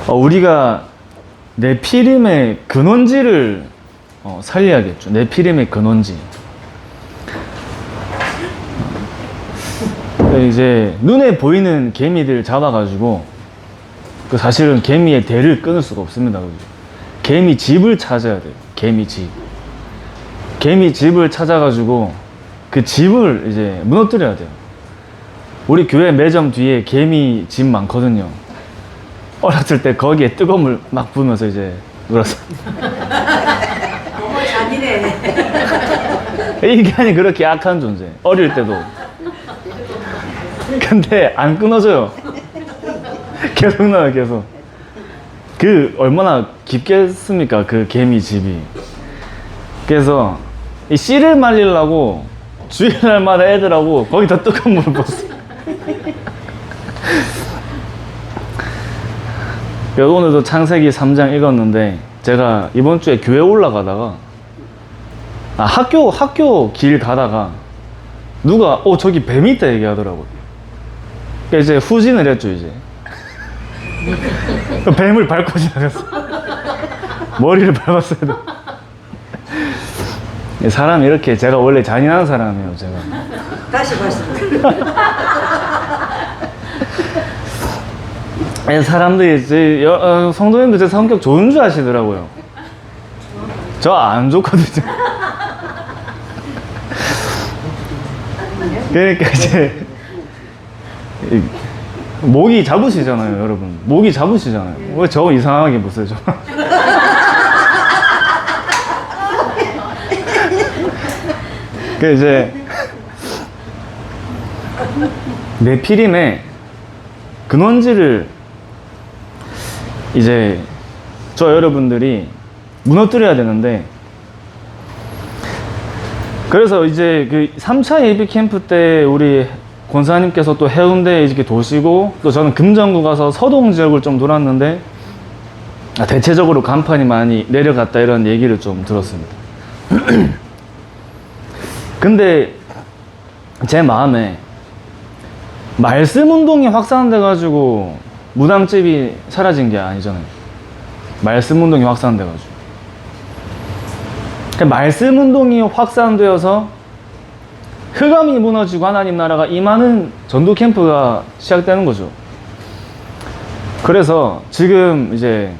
우리가 네피림의 근원지를 살려야겠죠. 네피림의 근원지. 이제 눈에 보이는 개미들 잡아가지고 사실은 개미의 대를 끊을 수가 없습니다. 개미 집을 찾아야 돼요. 개미 집. 개미 집을 찾아가지고 그 집을 이제 무너뜨려야 돼요. 우리 교회 매점 뒤에 개미 집 많거든요. 어렸을 때 거기에 뜨거운 물 막 부으면서 이제 놀았어요. 어머 잔이네. 인간이 그렇게 약한 존재. 어릴 때도. 근데 안 끊어져요. 계속 나와요, 계속. 그 얼마나 깊겠습니까, 그 개미 집이. 그래서 이 씨를 말리려고 주일날마다 애들하고 거기다 뜨거운 물을 부었어요. 그래서 오늘도 창세기 3장 읽었는데, 제가 이번 주에 교회 올라가다가 학교 길 가다가 누가 저기 뱀이 있다 얘기하더라고요. 그러니까 이제 후진을 했죠. 이제 뱀을 밟고 지나갔어. 머리를 밟았어야 돼. 사람이 이렇게, 제가 원래 잔인한 사람이에요. 제가 다시 봤어. 사람들이 성도님들 제 성격 좋은 줄 아시더라고요. 저 안 좋거든요. 그러니까 이제 모기 잡으시잖아요, 여러분. 모기 잡으시잖아요. 왜 저 이상하게 보세요, 저. 그 이제 네피림의 근원지를 이제 저 여러분들이 무너뜨려야 되는데, 그래서 이제 그 3차 예비 캠프 때 우리 권사님께서 또 해운대에 이렇게 도시고, 또 저는 금정구 가서 서동 지역을 좀 돌았는데 대체적으로 간판이 많이 내려갔다 이런 얘기를 좀 들었습니다. 근데 제 마음에 말씀 운동이 확산돼 가지고 무당집이 사라진 게 아니잖아요. 말씀 운동이 확산돼 가지고. 말씀 운동이 확산되어서 흑암이 무너지고 하나님 나라가 임하는 전도 캠프가 시작되는 거죠. 그래서 지금 이제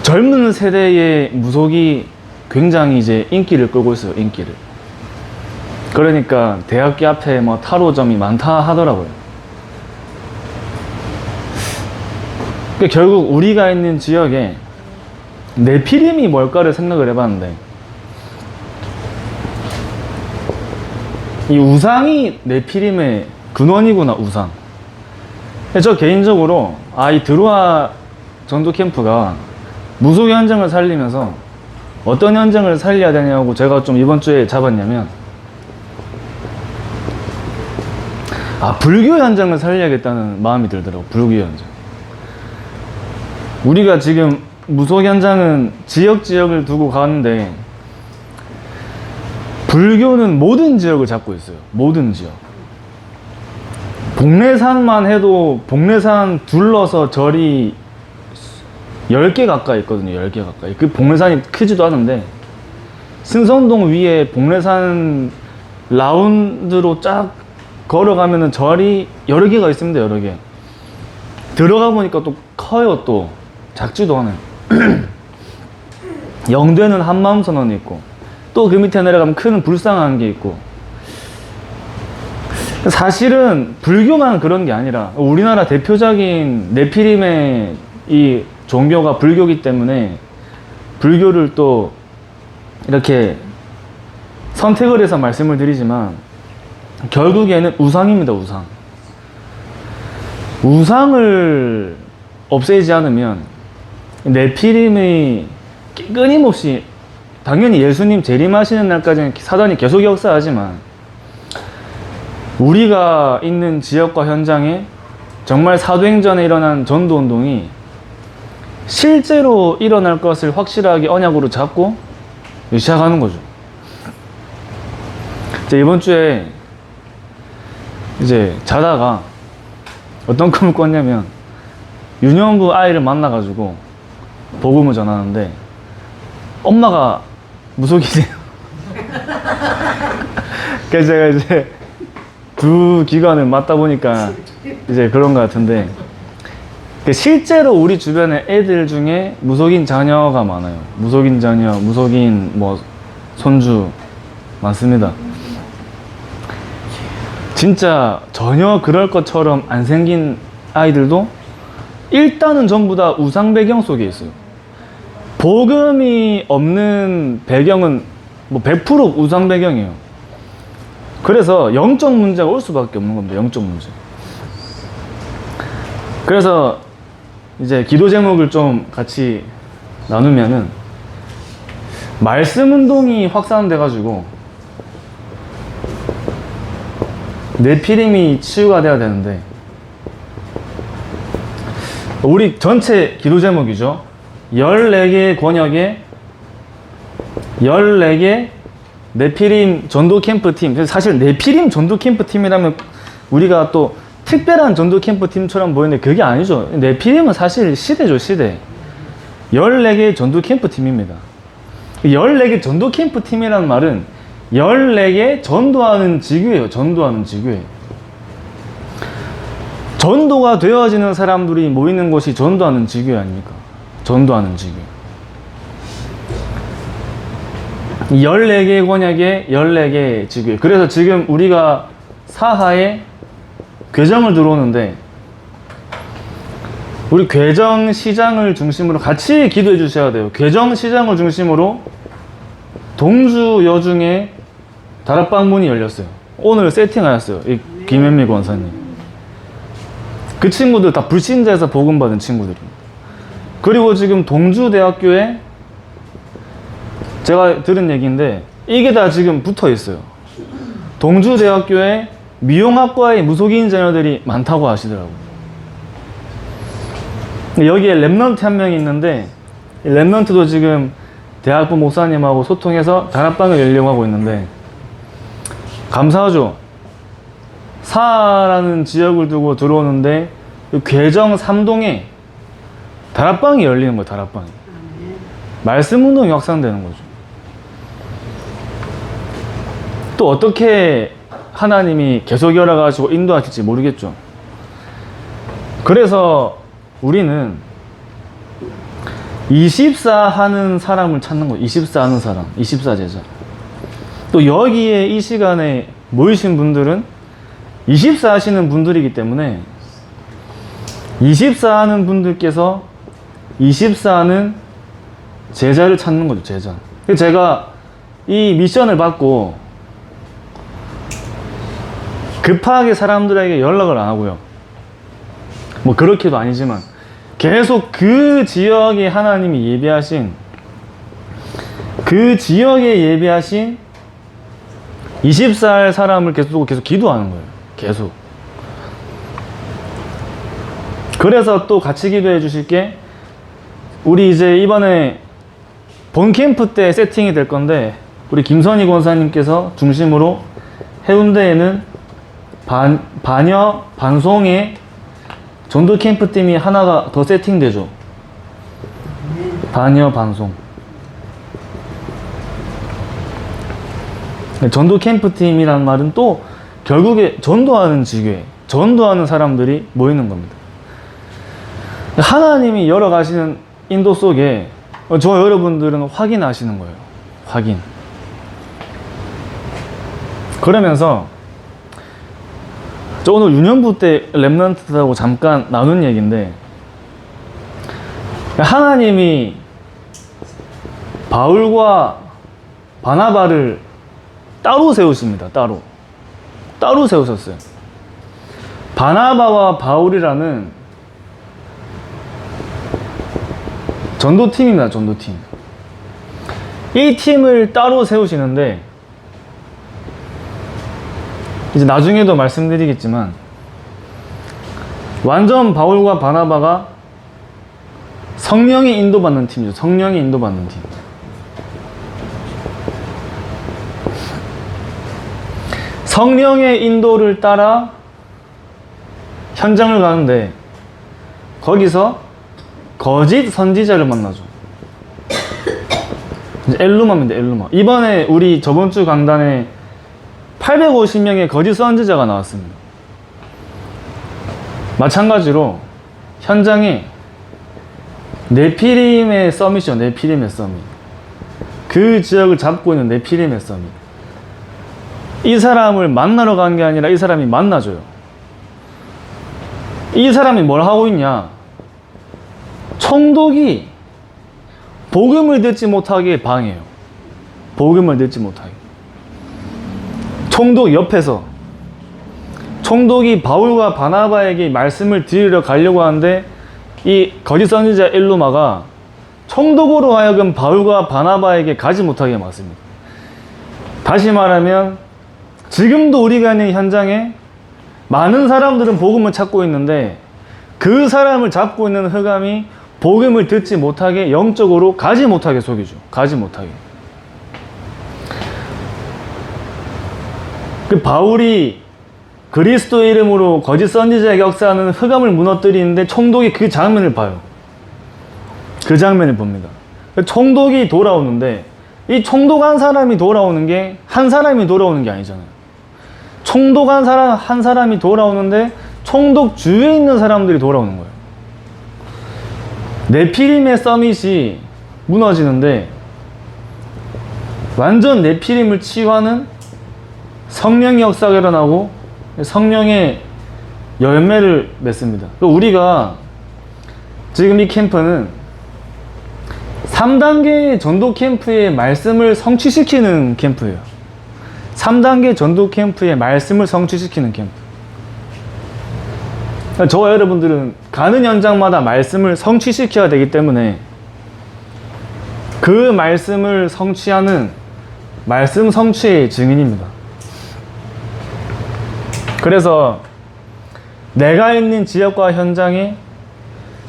젊은 세대의 무속이 굉장히 이제 인기를 끌고 있어요. 인기를. 그러니까 대학교 앞에 뭐 타로점이 많다 하더라고요. 그러니까 결국 우리가 있는 지역에 네피림이 뭘까를 생각을 해봤는데, 이 우상이 네피림의 근원이구나, 우상. 저 개인적으로 이 드루아 전도 캠프가 무속 현장을 살리면서 어떤 현장을 살려야 되냐고 제가 좀 이번 주에 잡았냐면, 불교 현장을 살려야겠다는 마음이 들더라고. 불교 현장. 우리가 지금 무속 현장은 지역을 두고 가는데, 불교는 모든 지역을 잡고 있어요. 모든 지역. 복례산만 해도 복례산 둘러서 절이 10개 가까이 있거든요. 10개 가까이. 그 복례산이 크지도 않은데, 신선동 위에 복례산 라운드로 쫙 걸어가면은 절이 여러 개가 있습니다. 여러 개. 들어가 보니까 또 커요. 또 작지도 않아요. 영도에는 한마음선언이 있고, 또 그 밑에 내려가면 큰 불상한 게 있고. 사실은 불교만 그런 게 아니라 우리나라 대표적인 네피림의 이 종교가 불교기 때문에 불교를 또 이렇게 선택을 해서 말씀을 드리지만, 결국에는 우상입니다. 우상. 우상을 없애지 않으면 네피림이 끊임없이, 당연히 예수님 재림하시는 날까지는 사단이 계속 역사하지만, 우리가 있는 지역과 현장에 정말 사도행전에 일어난 전도운동이 실제로 일어날 것을 확실하게 언약으로 잡고 시작하는 거죠. 이제 이번 주에 이제 자다가 어떤 꿈을 꿨냐면 유년부 아이를 만나가지고 복음을 전하는데 엄마가 무속이네요. 그래서 제가 이제 두 기관을 맡다 보니까 이제 그런 것 같은데 실제로 우리 주변에 애들 중에 무속인 자녀가 많아요. 무속인 자녀, 무속인 뭐 손주 많습니다. 진짜 전혀 그럴 것처럼 안 생긴 아이들도 일단은 전부 다 우상 배경 속에 있어요. 복음이 없는 배경은 뭐 100% 우상 배경이에요. 그래서 영적 문제가 올 수밖에 없는 겁니다. 영적 문제. 그래서 이제 기도 제목을 좀 같이 나누면은 말씀 운동이 확산돼 가지고 네피림이 치유가 돼야 되는데 우리 전체 기도 제목이죠. 14개의 권역에 14개 네피림 전도 캠프 팀. 사실 네피림 전도 캠프 팀이라면 우리가 또 특별한 전도 캠프 팀처럼 보이는데 그게 아니죠. 네피림은 사실 시대죠, 시대. 14개 전도 캠프 팀입니다. 14개 전도 캠프 팀이라는 말은 14개 전도하는 지교예요. 전도하는 지교예요. 전도가 되어지는 사람들이 모이는 곳이 전도하는 지교 아닙니까? 전도하는 지교. 14개 권역에 14개 지교. 그래서 지금 우리가 사하에 괴정을 들어오는데 우리 괴정 시장을 중심으로 같이 기도해 주셔야 돼요. 괴정 시장을 중심으로 동주 여중에 다락방 문이 열렸어요. 오늘 세팅하였어요. 이 김현미 권사님. 그 친구들 다 불신자에서 복음받은 친구들입니다. 그리고 지금 동주대학교에 제가 들은 얘기인데 이게 다 지금 붙어 있어요. 동주대학교에 미용학과의 무속인 자녀들이 많다고 하시더라고요. 여기에 랩넌트 한 명이 있는데 랩넌트도 지금 대학부 목사님하고 소통해서 다락방을 열려고 하고 있는데 감사하죠. 사라는 지역을 두고 들어오는데 괴정 3동에 다락방이 열리는 거예요. 다락방이. 말씀 운동이 확산되는 거죠. 또 어떻게 하나님이 계속 열어가지고 인도하실지 모르겠죠. 그래서 우리는 24 하는 사람을 찾는 거예요. 24 하는 사람, 24 제자. 또 여기에 이 시간에 모이신 분들은 24 하시는 분들이기 때문에 24 하는 분들께서 24 하는 제자를 찾는 거죠. 제자. 제가 이 미션을 받고 급하게 사람들에게 연락을 안 하고요. 뭐 그렇게도 아니지만 계속 그 지역에 하나님이 예비하신 그 지역에 예비하신 24살 사람을 계속 기도하는 거예요. 계속. 그래서 또 같이 기도해 주실 게 우리 이제 이번에 본 캠프 때 세팅이 될 건데 우리 김선희 권사님께서 중심으로 해운대에는 반여 반송의 전도 캠프 팀이 하나가 더 세팅되죠. 반여 반송. 전도 캠프 팀이란 말은 또 결국에 전도하는 지교에 전도하는 사람들이 모이는 겁니다. 하나님이 열어가시는 인도 속에 저 여러분들은 확인하시는 거예요. 확인. 그러면서 저 오늘 유년부 때 랩런트하고 잠깐 나눈 얘기인데 하나님이 바울과 바나바를 따로 세우십니다. 따로 세우셨어요. 바나바와 바울이라는 전도팀입니다. 전도팀. 이 팀을 따로 세우시는데 이제 나중에도 말씀드리겠지만 완전 바울과 바나바가 성령이 인도받는 팀이죠. 성령이 인도받는 팀. 성령의 인도를 따라 현장을 가는데 거기서 거짓 선지자를 만나죠. 엘루마입니다. 엘루마. 이번에 우리 저번 주 강단에 850명의 거짓 선지자가 나왔습니다. 마찬가지로 현장에 네피림의 서밋이죠. 네피림의 서밋. 그 지역을 잡고 있는 네피림의 서밋. 이 사람을 만나러 간 게 아니라 이 사람이 만나줘요. 이 사람이 뭘 하고 있냐? 총독이 복음을 듣지 못하게 방해해요. 복음을 듣지 못하게. 총독 옆에서 총독이 바울과 바나바에게 말씀을 드리러 가려고 하는데 이 거짓 선지자 엘루마가 총독으로 하여금 바울과 바나바에게 가지 못하게 막습니다. 다시 말하면 지금도 우리가 있는 현장에 많은 사람들은 복음을 찾고 있는데 그 사람을 잡고 있는 흑암이 복음을 듣지 못하게 영적으로 가지 못하게 속이죠. 가지 못하게. 그 바울이 그리스도 이름으로 거짓 선지자에게 역사하는 흑암을 무너뜨리는데 총독이 그 장면을 봐요. 그 장면을 봅니다. 총독이 돌아오는데 이 총독 한 사람이 돌아오는 게 한 사람이 돌아오는 게 아니잖아요. 총독 한 사람이 돌아오는데 총독 주위에 있는 사람들이 돌아오는 거예요. 네피림의 서밋이 무너지는데 완전 네피림을 치유하는 성령의 역사가 일어나고 성령의 열매를 맺습니다. 우리가 지금 이 캠프는 3단계 전도 캠프의 말씀을 성취시키는 캠프예요. 3단계 전도 캠프의 말씀을 성취시키는 캠프. 저와 여러분들은 가는 현장마다 말씀을 성취시켜야 되기 때문에 그 말씀을 성취하는 말씀 성취의 증인입니다. 그래서 내가 있는 지역과 현장에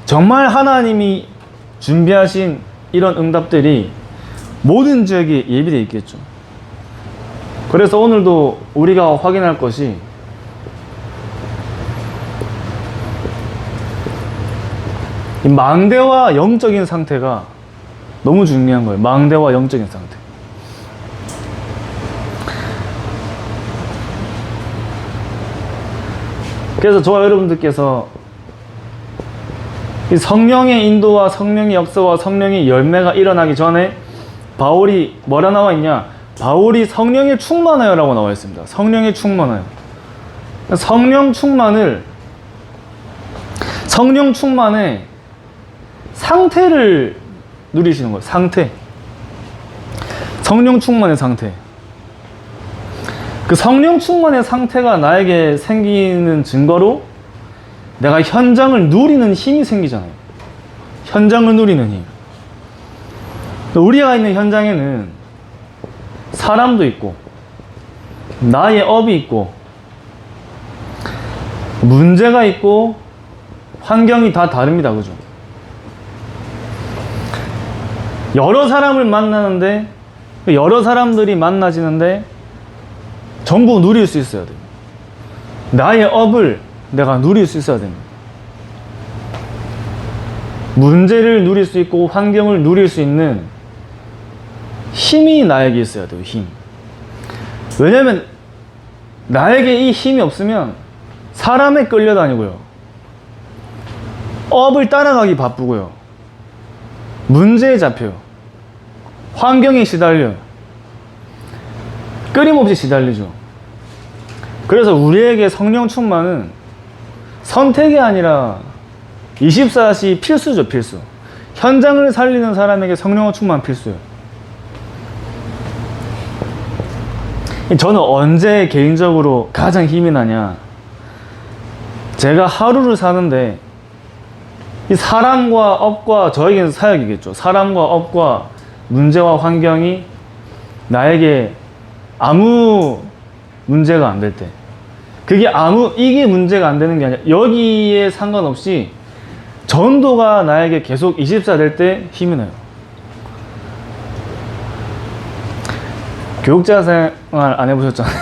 정말 하나님이 준비하신 이런 응답들이 모든 지역에 예비되어 있겠죠. 그래서 오늘도 우리가 확인할 것이 이 망대와 영적인 상태가 너무 중요한 거예요. 망대와 영적인 상태. 그래서 저와 여러분들께서 이 성령의 인도와 성령의 역사와 성령의 열매가 일어나기 전에 바울이 뭐라 나와 있냐? 바울이 성령에 충만하여 라고 나와 있습니다. 성령에 충만하여. 성령 충만의 상태를 누리시는 거예요. 상태. 성령 충만의 상태. 그 성령 충만의 상태가 나에게 생기는 증거로 내가 현장을 누리는 힘이 생기잖아요. 현장을 누리는 힘. 우리가 있는 현장에는 사람도 있고 나의 업이 있고 문제가 있고 환경이 다 다릅니다. 그죠? 여러 사람을 만나는데 여러 사람들이 만나지는데 전부 누릴 수 있어야 돼요. 나의 업을 내가 누릴 수 있어야 됩니다. 문제를 누릴 수 있고 환경을 누릴 수 있는 힘이 나에게 있어야 돼요. 힘. 왜냐면 나에게 이 힘이 없으면 사람에 끌려다니고요, 업을 따라가기 바쁘고요, 문제에 잡혀요, 환경에 시달려요, 끊임없이 시달리죠. 그래서 우리에게 성령 충만은 선택이 아니라 24시 필수죠. 필수. 현장을 살리는 사람에게 성령 충만 필수예요. 저는 언제 개인적으로 가장 힘이 나냐? 제가 하루를 사는데 이 사람과 업과, 저에게는 사역이겠죠, 사람과 업과 문제와 환경이 나에게 아무 문제가 안 될 때, 이게 문제가 안 되는 게 아니라 여기에 상관없이 전도가 나에게 계속 24 될 때 힘이 나요. 교육자 생활 안 해보셨잖아요.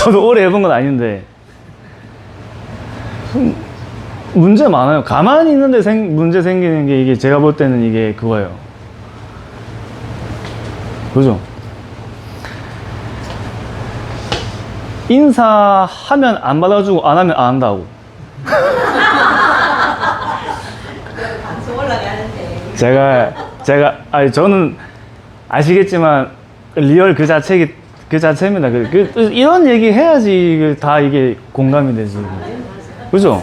저도 오래 해본 건 아닌데 문제 많아요. 가만히 있는데 문제 생기는 게 이게 제가 볼 때는 이게 그거예요. 그죠? 인사하면 안 받아주고 안 하면 안 한다고. 방송 올라가는데. 아니, 저는 아시겠지만, 리얼 그 자체입니다. 이런 얘기 해야지 다 이게 공감이 되지. 그죠?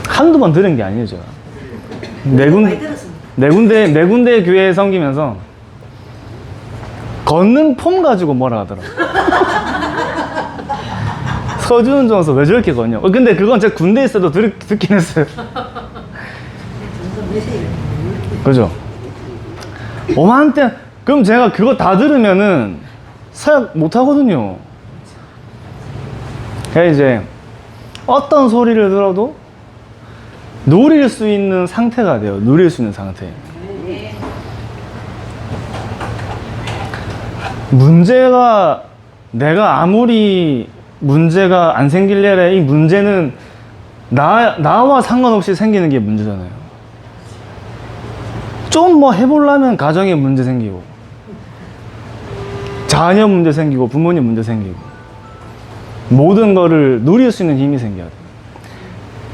한두 번 들은 게 아니죠. 많이 들었습니다. 네 군데 교회에 섬기면서, 걷는 폼 가지고 뭐라 하더라고. 서주는 정서 왜 저렇게 걷냐. 근데 그건 제가 군대에 있어도 듣긴 했어요. 그죠? 오만때 그럼 제가 그거 다 들으면은 사역 못 하거든요. 그러니까 이제 어떤 소리를 들어도 누릴 수 있는 상태가 돼요. 누릴 수 있는 상태. 문제가 내가 아무리 문제가 안 생길래래 이 문제는 나와 상관없이 생기는 게 문제잖아요. 좀 뭐 해보려면 가정에 문제 생기고 자녀 문제 생기고 부모님 문제 생기고 모든 거를 누릴 수 있는 힘이 생겨야 돼요.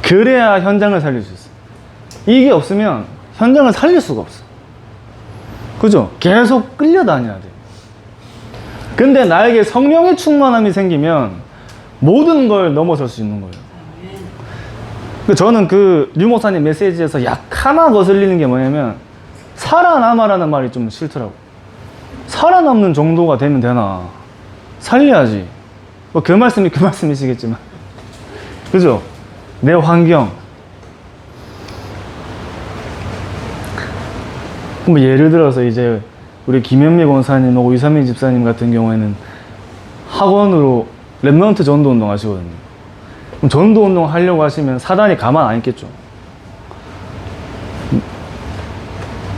그래야 현장을 살릴 수 있어요. 이게 없으면 현장을 살릴 수가 없어. 그죠? 계속 끌려다녀야 돼요. 근데 나에게 성령의 충만함이 생기면 모든 걸 넘어설 수 있는 거예요. 저는 그 류목사님 메시지에서 약 하나 거슬리는 게 뭐냐면 살아남아라는 말이 좀 싫더라고. 살아남는 정도가 되면 되나? 살려야지. 뭐 그 말씀이 그 말씀이시겠지만. 그죠? 내 환경. 뭐 예를 들어서 이제 우리 김현미 권사님하고 이삼민 집사님 같은 경우에는 학원으로 랩넌트 전도 운동 하시거든요. 그럼 전도 운동 하려고 하시면 사단이 가만 안 있겠죠.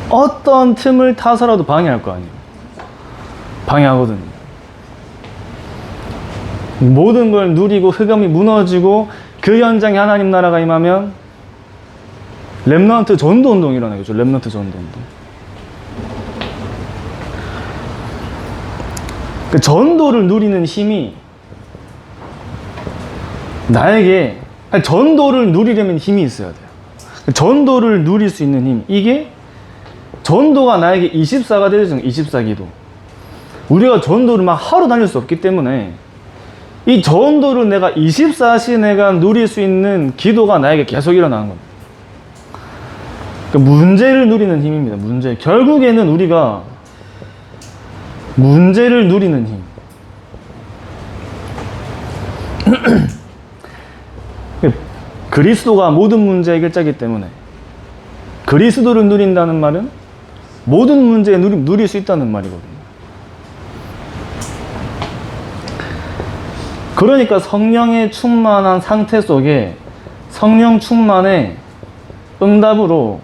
어떤 틈을 타서라도 방해할 거 아니에요. 방해하거든요. 모든 걸 누리고 흑암이 무너지고 그 현장에 하나님 나라가 임하면 랩넌트 전도 운동이 일어나겠죠. 랩넌트 전도 운동. 그 전도를 누리는 힘이 나에게 전도를 누리려면 힘이 있어야 돼요. 전도를 누릴 수 있는 힘, 이게 전도가 나에게 24가 되죠. 24기도. 우리가 전도를 막 하루 다닐 수 없기 때문에 이 전도를 내가 24시간 누릴 수 있는 기도가 나에게 계속 일어나는 겁니다. 그러니까 문제를 누리는 힘입니다. 문제. 결국에는 우리가 문제를 누리는 힘. 그리스도가 모든 문제의 해결자이기 때문에 그리스도를 누린다는 말은 모든 문제에 누릴 수 있다는 말이거든요. 그러니까 성령의 충만한 상태 속에 성령 충만의 응답으로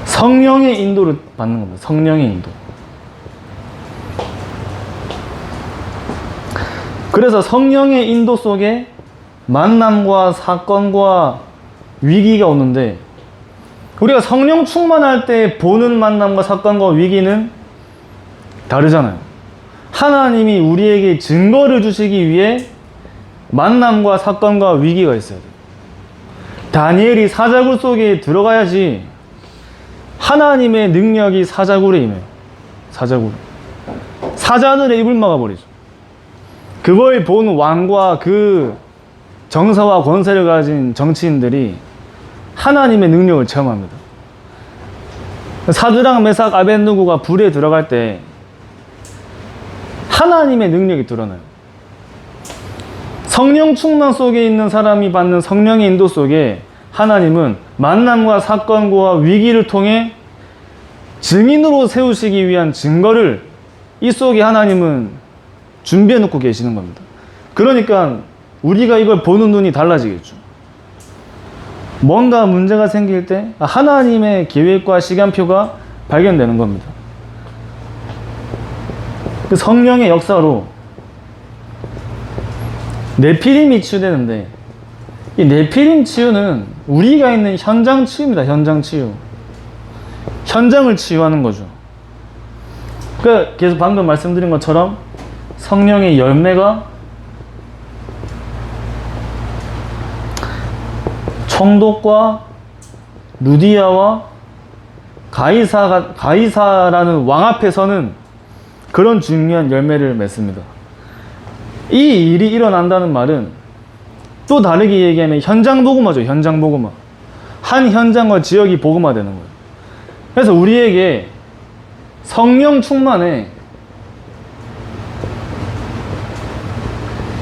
성령의 인도를 받는 겁니다. 성령의 인도. 그래서 성령의 인도 속에 만남과 사건과 위기가 오는데 우리가 성령 충만할 때 보는 만남과 사건과 위기는 다르잖아요. 하나님이 우리에게 증거를 주시기 위해 만남과 사건과 위기가 있어야 돼요. 다니엘이 사자굴 속에 들어가야지 하나님의 능력이 사자굴에 임해요. 사자굴. 사자들의 입을 막아버리죠. 그걸 본 왕과 그 정사와 권세를 가진 정치인들이 하나님의 능력을 체험합니다. 사드락, 메삭, 아벳느고가 불에 들어갈 때 하나님의 능력이 드러나요. 성령 충만 속에 있는 사람이 받는 성령의 인도 속에 하나님은 만남과 사건과 위기를 통해 증인으로 세우시기 위한 증거를 이 속에 하나님은 준비해 놓고 계시는 겁니다. 그러니까 우리가 이걸 보는 눈이 달라지겠죠. 뭔가 문제가 생길 때 하나님의 계획과 시간표가 발견되는 겁니다. 그 성령의 역사로 네피림이 치유되는데, 이 네피림 치유는 우리가 있는 현장 치유입니다. 현장 치유. 현장을 치유하는 거죠. 그러니까 계속 방금 말씀드린 것처럼 성령의 열매가 총독과 루디아와 가이사라는 왕 앞에서는 그런 중요한 열매를 맺습니다. 이 일이 일어난다는 말은 또 다르게 얘기하면 현장 복음화죠. 현장 복음화. 한 현장과 지역이 복음화되는 거예요. 그래서 우리에게 성령 충만에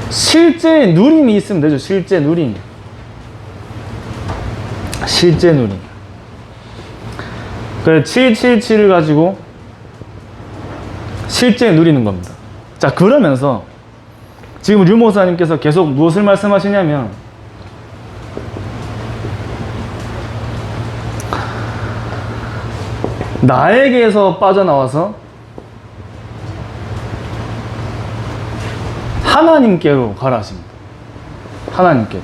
실제 누림이 있으면 되죠. 실제 누림. 실제 누림. 그래서 777을 가지고 실제 누리는 겁니다. 자, 그러면서 지금 류 목사님께서 계속 무엇을 말씀하시냐면, 나에게서 빠져나와서 하나님께로 가라 하십니다. 하나님께.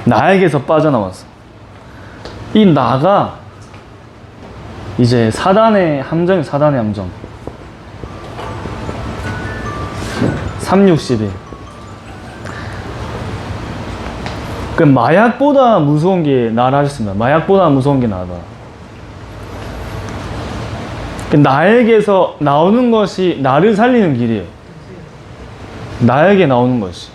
나에게서 빠져나와서. 이 나가 이제 사단의 함정. 361. 그 마약보다 무서운 게 나라 하셨습니다. 마약보다 무서운 게 나다. 나에게서 나오는 것이 나를 살리는 길이에요. 나에게 나오는 것이.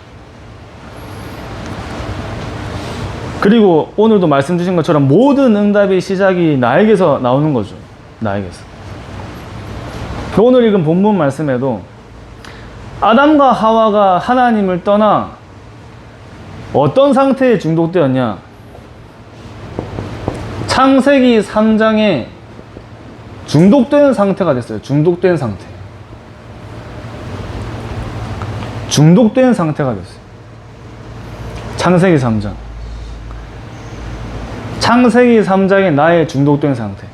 그리고 오늘도 말씀 주신 것처럼 모든 응답의 시작이 나에게서 나오는 거죠. 나에게서. 오늘 읽은 본문 말씀에도 아담과 하와가 하나님을 떠나 어떤 상태에 중독되었냐? 창세기 3장에 중독된 상태가 됐어요. 중독된 상태. 중독된 상태가 됐어요. 창세기 3장. 창세기 3장에 나의 중독된 상태.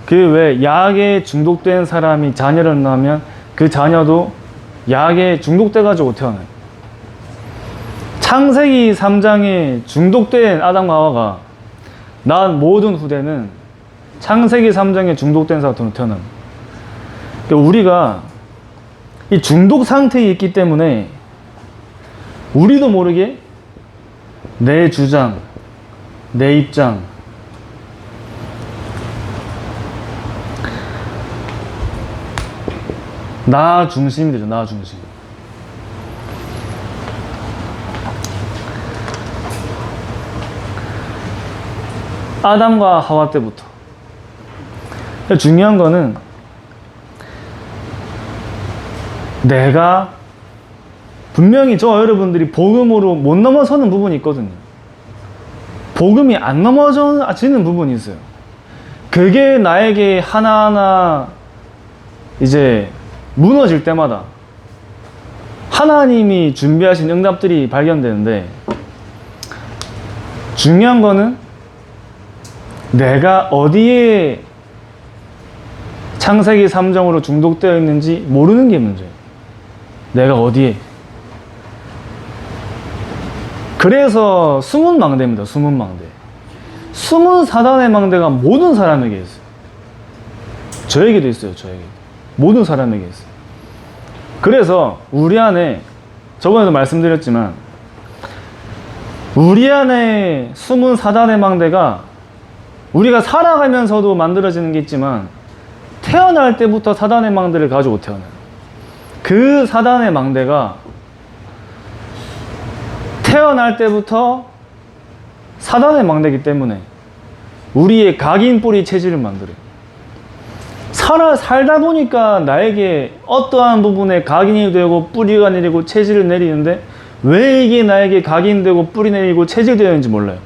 그 왜 약에 중독된 사람이 자녀를 낳으면 그 자녀도 약에 중독돼가지고 태어나요. 창세기 3장에 중독된 아담과 하와가 낳은 모든 후대는 창세기 3장에 중독된 상태로 태어납니다. 그러니까 우리가 이 중독 상태에 있기 때문에 우리도 모르게 내 주장, 내 입장, 나 중심이 되죠. 나 중심. 아담과 하와 때부터. 중요한 거는 내가 분명히 저 여러분들이 복음으로 못 넘어서는 부분이 있거든요. 복음이 안 넘어지는 부분이 있어요. 그게 나에게 하나하나 이제 무너질 때마다 하나님이 준비하신 응답들이 발견되는데, 중요한 거는 내가 어디에 창세기 3장으로 중독되어 있는지 모르는 게 문제예요. 내가 어디에. 그래서 숨은 망대입니다. 숨은 망대. 숨은 사단의 망대가 모든 사람에게 있어요. 저에게도 있어요. 저에게. 모든 사람에게 있어요. 그래서 우리 안에, 저번에도 말씀드렸지만, 우리 안에 숨은 사단의 망대가 우리가 살아가면서도 만들어지는 게 있지만, 태어날 때부터 사단의 망대를 가지고 태어나요. 그 사단의 망대가 태어날 때부터 사단의 망대이기 때문에 우리의 각인 뿌리 체질을 만들어요. 살다 보니까 나에게 어떠한 부분에 각인이 되고 뿌리가 내리고 체질을 내리는데, 왜 이게 나에게 각인되고 뿌리 내리고 체질되어 있는지 몰라요.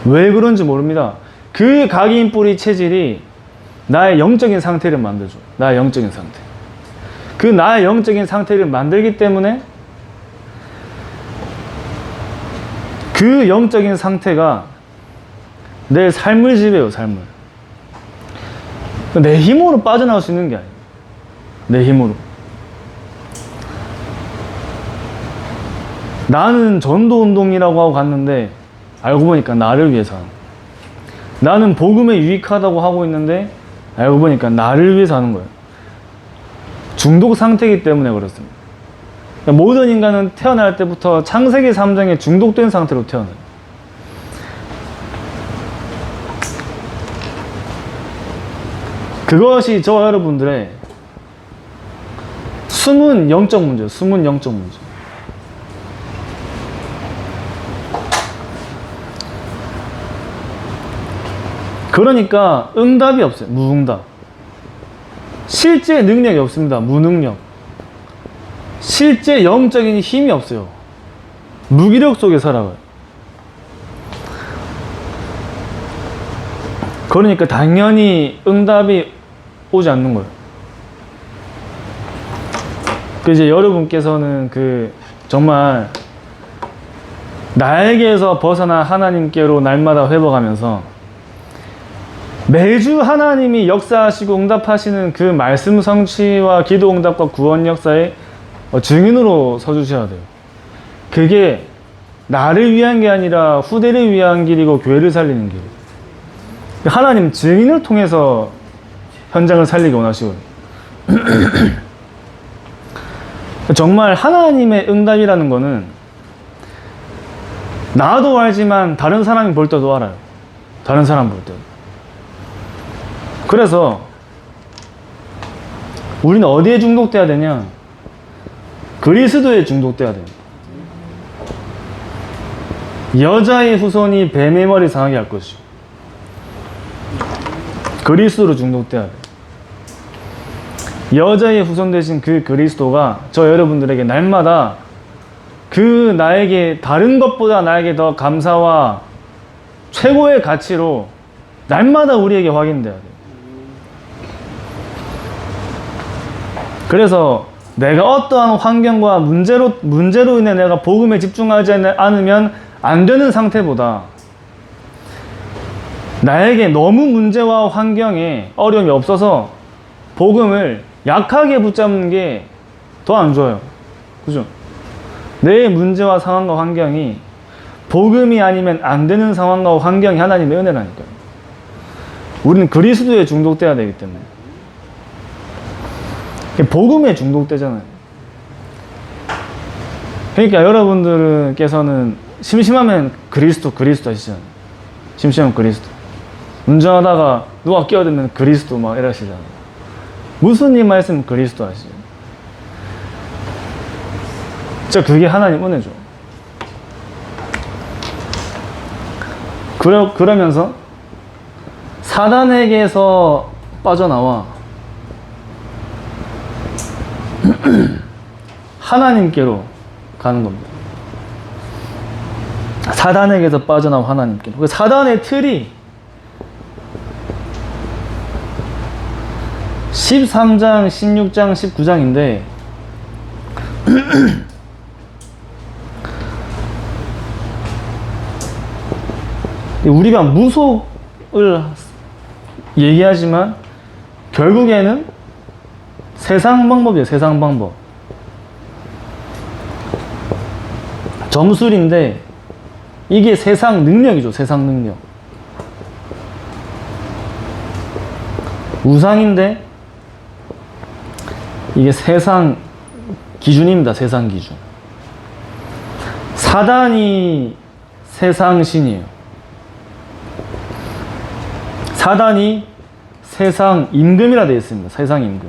왜 그런지 모릅니다. 그 각인 뿌리 체질이 나의 영적인 상태를 만들죠. 나의 영적인 상태. 그 나의 영적인 상태를 만들기 때문에 그 영적인 상태가 내 삶을 지배해요. 삶을. 내 힘으로 빠져나올 수 있는 게 아니에요. 내 힘으로. 나는 전도운동이라고 하고 갔는데 알고 보니까 나를 위해서 하는 거야. 나는 복음에 유익하다고 하고 있는데 알고 보니까 나를 위해서 하는 거예요. 중독 상태이기 때문에 그렇습니다. 그러니까 모든 인간은 태어날 때부터 창세기 3장에 중독된 상태로 태어나요. 그것이 저와 여러분들의 숨은 영적 문제예요. 숨은 영적 문제. 그러니까 응답이 없어요. 무응답. 실제 능력이 없습니다. 무능력. 실제 영적인 힘이 없어요. 무기력 속에 살아가요. 그러니까 당연히 응답이 오지 않는 거예요. 이제 여러분께서는 정말 나에게서 벗어나 하나님께로 날마다 회복하면서 매주 하나님이 역사하시고 응답하시는 그 말씀 성취와 기도 응답과 구원 역사의 증인으로 서주셔야 돼요. 그게 나를 위한 게 아니라 후대를 위한 길이고 교회를 살리는 길. 하나님 증인을 통해서 현장을 살리기 원하시거든요. 정말 하나님의 응답이라는 거는 나도 알지만 다른 사람이 볼 때도 알아요. 다른 사람 볼 때도. 그래서 우리는 어디에 중독돼야 되냐? 그리스도에 중독돼야 돼요. 여자의 후손이 뱀의 머리 상하게 할 것이요. 그리스도로 중독돼야 돼요. 여자의 후손 되신 그 그리스도가 저 여러분들에게 날마다 나에게 다른 것보다 나에게 더 감사와 최고의 가치로 날마다 우리에게 확인돼야 돼요. 그래서 내가 어떠한 환경과 문제로 인해 내가 복음에 집중하지 않으면 안 되는 상태보다 나에게 너무 문제와 환경에 어려움이 없어서 복음을 약하게 붙잡는 게 더 안 좋아요. 그죠? 내 문제와 상황과 환경이 복음이 아니면 안 되는 상황과 환경이 하나님의 은혜라니까요. 우리는 그리스도에 중독돼야 되기 때문에. 복음에 중독되잖아요. 그러니까 여러분들께서는 심심하면 그리스도 하시잖아요. 심심하면 그리스도. 운전하다가 누가 끼어들면 그리스도 막 이러시잖아요. 무슨 일 말씀 그리스도 하시죠. 진짜 그게 하나님 은혜죠. 그러면서 사단에게서 빠져나와 하나님께로 가는 겁니다. 사단에게서 빠져나와 하나님께로. 사단의 틀이 13장, 16장, 19장인데 우리가 무속을 얘기하지만 결국에는 세상 방법이에요. 세상 방법. 점술인데 이게 세상 능력이죠. 세상 능력. 우상인데 이게 세상 기준입니다. 세상 기준. 사단이 세상 신이에요. 사단이 세상 임금이라 되어 있습니다. 세상 임금.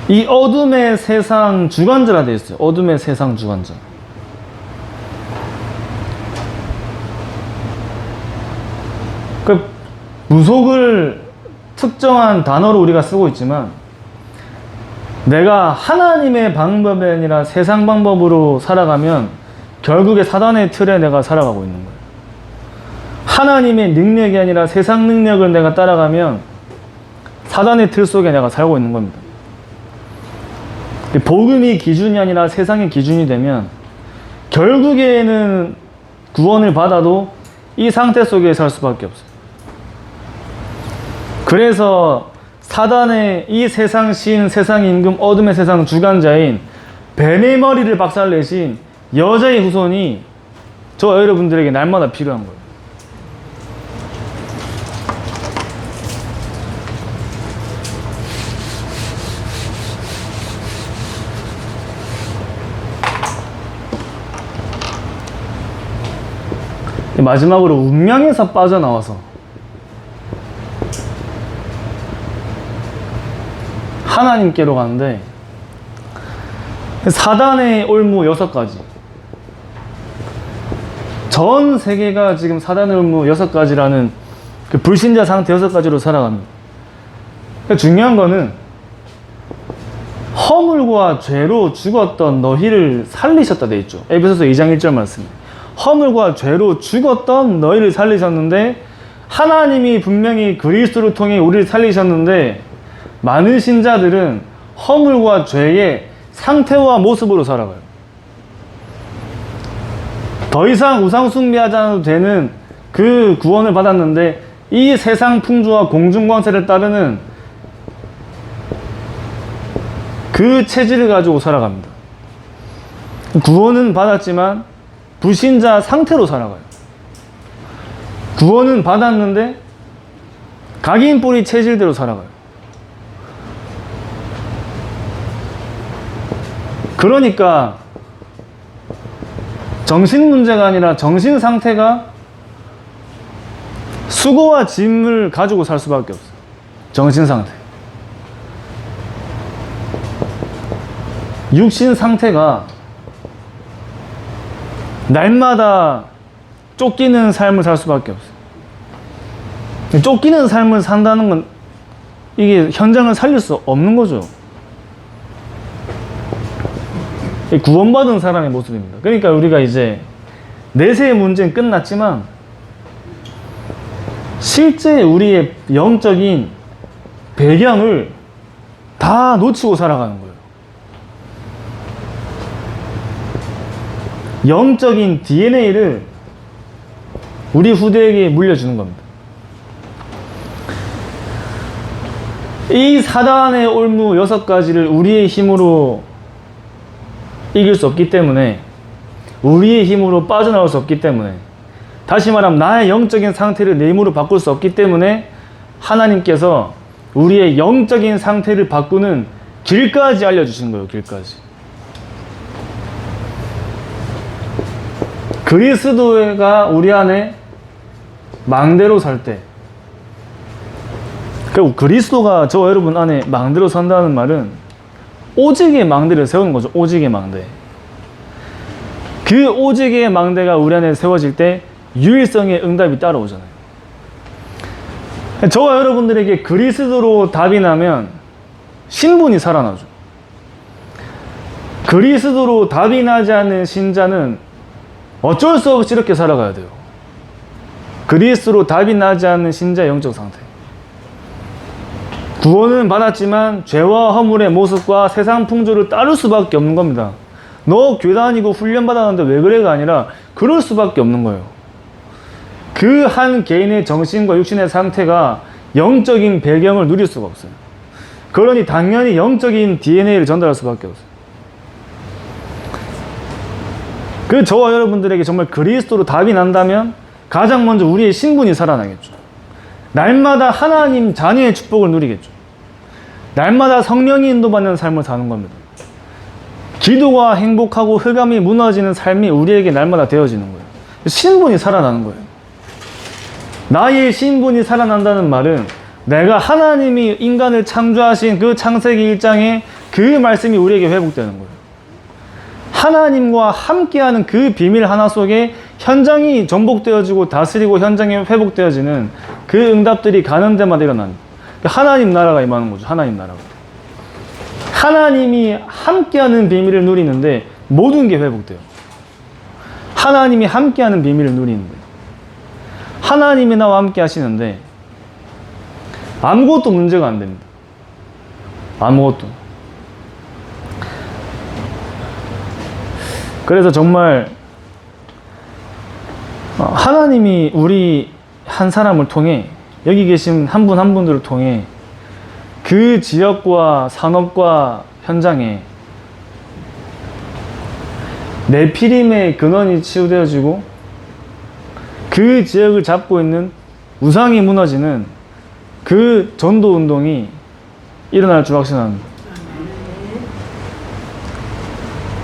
이 어둠의 세상 주관자라 되어 있어요. 어둠의 세상 주관자. 무속을 특정한 단어로 우리가 쓰고 있지만 내가 하나님의 방법이 아니라 세상 방법으로 살아가면 결국에 사단의 틀에 내가 살아가고 있는 거예요. 하나님의 능력이 아니라 세상 능력을 내가 따라가면 사단의 틀 속에 내가 살고 있는 겁니다. 복음이 기준이 아니라 세상의 기준이 되면 결국에는 구원을 받아도 이 상태 속에 살 수밖에 없어요. 그래서 사단의 이 세상 신, 세상 임금, 어둠의 세상 주관자인 뱀의 머리를 박살내신 여자의 후손이 저 여러분들에게 날마다 필요한 거예요. 마지막으로 운명에서 빠져나와서 하나님께로 가는데, 사단의 올무 6가지, 전 세계가 지금 사단의 올무 6가지라는 그 불신자 상태 6가지로 살아갑니다. 중요한 거는 허물과 죄로 죽었던 너희를 살리셨다 돼 있죠. 에베소서 2장 1절 말씀. 허물과 죄로 죽었던 너희를 살리셨는데, 하나님이 분명히 그리스도를 통해 우리를 살리셨는데, 많은 신자들은 허물과 죄의 상태와 모습으로 살아가요. 더 이상 우상 숭배하지 않아도 되는 그 구원을 받았는데, 이 세상 풍조와 공중권세를 따르는 그 체질을 가지고 살아갑니다. 구원은 받았지만 불신자 상태로 살아가요. 구원은 받았는데 각인 뿌리 체질대로 살아가요. 그러니까 정신 문제가 아니라 정신 상태가 수고와 짐을 가지고 살 수밖에 없어요. 정신 상태. 육신 상태가 날마다 쫓기는 삶을 살 수밖에 없어요. 쫓기는 삶을 산다는 건 이게 현장을 살릴 수 없는 거죠. 구원받은 사람의 모습입니다. 그러니까 우리가 이제 내세의 문제는 끝났지만 실제 우리의 영적인 배경을 다 놓치고 살아가는 거예요. 영적인 DNA를 우리 후대에게 물려주는 겁니다. 이 사단의 올무 6가지를 우리의 힘으로 이길 수 없기 때문에, 우리의 힘으로 빠져나올 수 없기 때문에, 다시 말하면 나의 영적인 상태를 내 힘으로 바꿀 수 없기 때문에 하나님께서 우리의 영적인 상태를 바꾸는 길까지 알려주시는 거예요. 길까지. 그리스도가 우리 안에 망대로 살 때, 결국 그리스도가 저 여러분 안에 망대로 선다는 말은 오직의 망대를 세우는 거죠. 오직의 망대. 그 오직의 망대가 우리 안에 세워질 때 유일성의 응답이 따라오잖아요. 저와 여러분들에게 그리스도로 답이 나면 신분이 살아나죠. 그리스도로 답이 나지 않는 신자는 어쩔 수 없이 이렇게 살아가야 돼요. 그리스도로 답이 나지 않는 신자의 영적 상태. 구원은 받았지만 죄와 허물의 모습과 세상 풍조를 따를 수밖에 없는 겁니다. 너 교회 다니고 훈련 받았는데 왜 그래가 아니라 그럴 수밖에 없는 거예요. 그 한 개인의 정신과 육신의 상태가 영적인 배경을 누릴 수가 없어요. 그러니 당연히 영적인 DNA를 전달할 수밖에 없어요. 그 저와 여러분들에게 정말 그리스도로 답이 난다면 가장 먼저 우리의 신분이 살아나겠죠. 날마다 하나님 자녀의 축복을 누리겠죠. 날마다 성령이 인도받는 삶을 사는 겁니다. 기도가 행복하고 흑암이 무너지는 삶이 우리에게 날마다 되어지는 거예요. 신분이 살아나는 거예요. 나의 신분이 살아난다는 말은 내가 하나님이 인간을 창조하신 그 창세기 1장에 그 말씀이 우리에게 회복되는 거예요. 하나님과 함께하는 그 비밀 하나 속에 현장이 정복되어지고 다스리고 현장이 회복되어지는 그 응답들이 가는 데마다 일어나는, 하나님 나라가 임하는 거죠. 하나님 나라가. 하나님이 함께하는 비밀을 누리는데 모든 게 회복돼요. 하나님이 함께하는 비밀을 누리는데, 하나님이 나와 함께 하시는데 아무것도 문제가 안 됩니다. 아무것도. 그래서 정말 하나님이 우리 한 사람을 통해, 여기 계신 한 분 한 분들을 통해 그 지역과 산업과 현장에 네피림의 근원이 치유되어지고 그 지역을 잡고 있는 우상이 무너지는 그 전도 운동이 일어날 줄 확신합니다.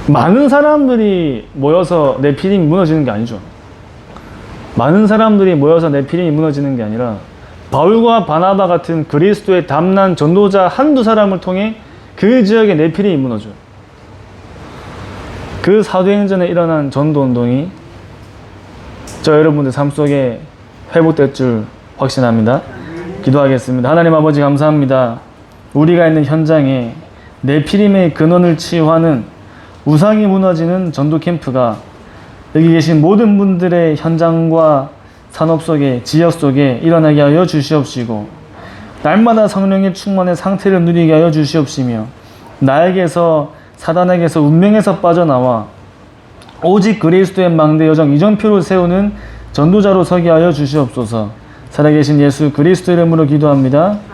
많은 사람들이 모여서 네피림이 무너지는 게 아니죠. 많은 사람들이 모여서 네피림이 무너지는 게 아니라 바울과 바나바 같은 그리스도의 담난 전도자 한두 사람을 통해 그 지역의 네피림이 무너져요. 그 사도행전에 일어난 전도운동이 저 여러분들 삶 속에 회복될 줄 확신합니다. 기도하겠습니다. 하나님 아버지 감사합니다. 우리가 있는 현장에 네피림의 근원을 치유하는 우상이 무너지는 전도 캠프가 여기 계신 모든 분들의 현장과 산업 속에 지역 속에 일어나게 하여 주시옵시고 날마다 성령의 충만의 상태를 누리게 하여 주시옵시며 나에게서 사단에게서 운명에서 빠져나와 오직 그리스도의 망대 여정 이정표를 세우는 전도자로 서게 하여 주시옵소서. 살아계신 예수 그리스도 이름으로 기도합니다.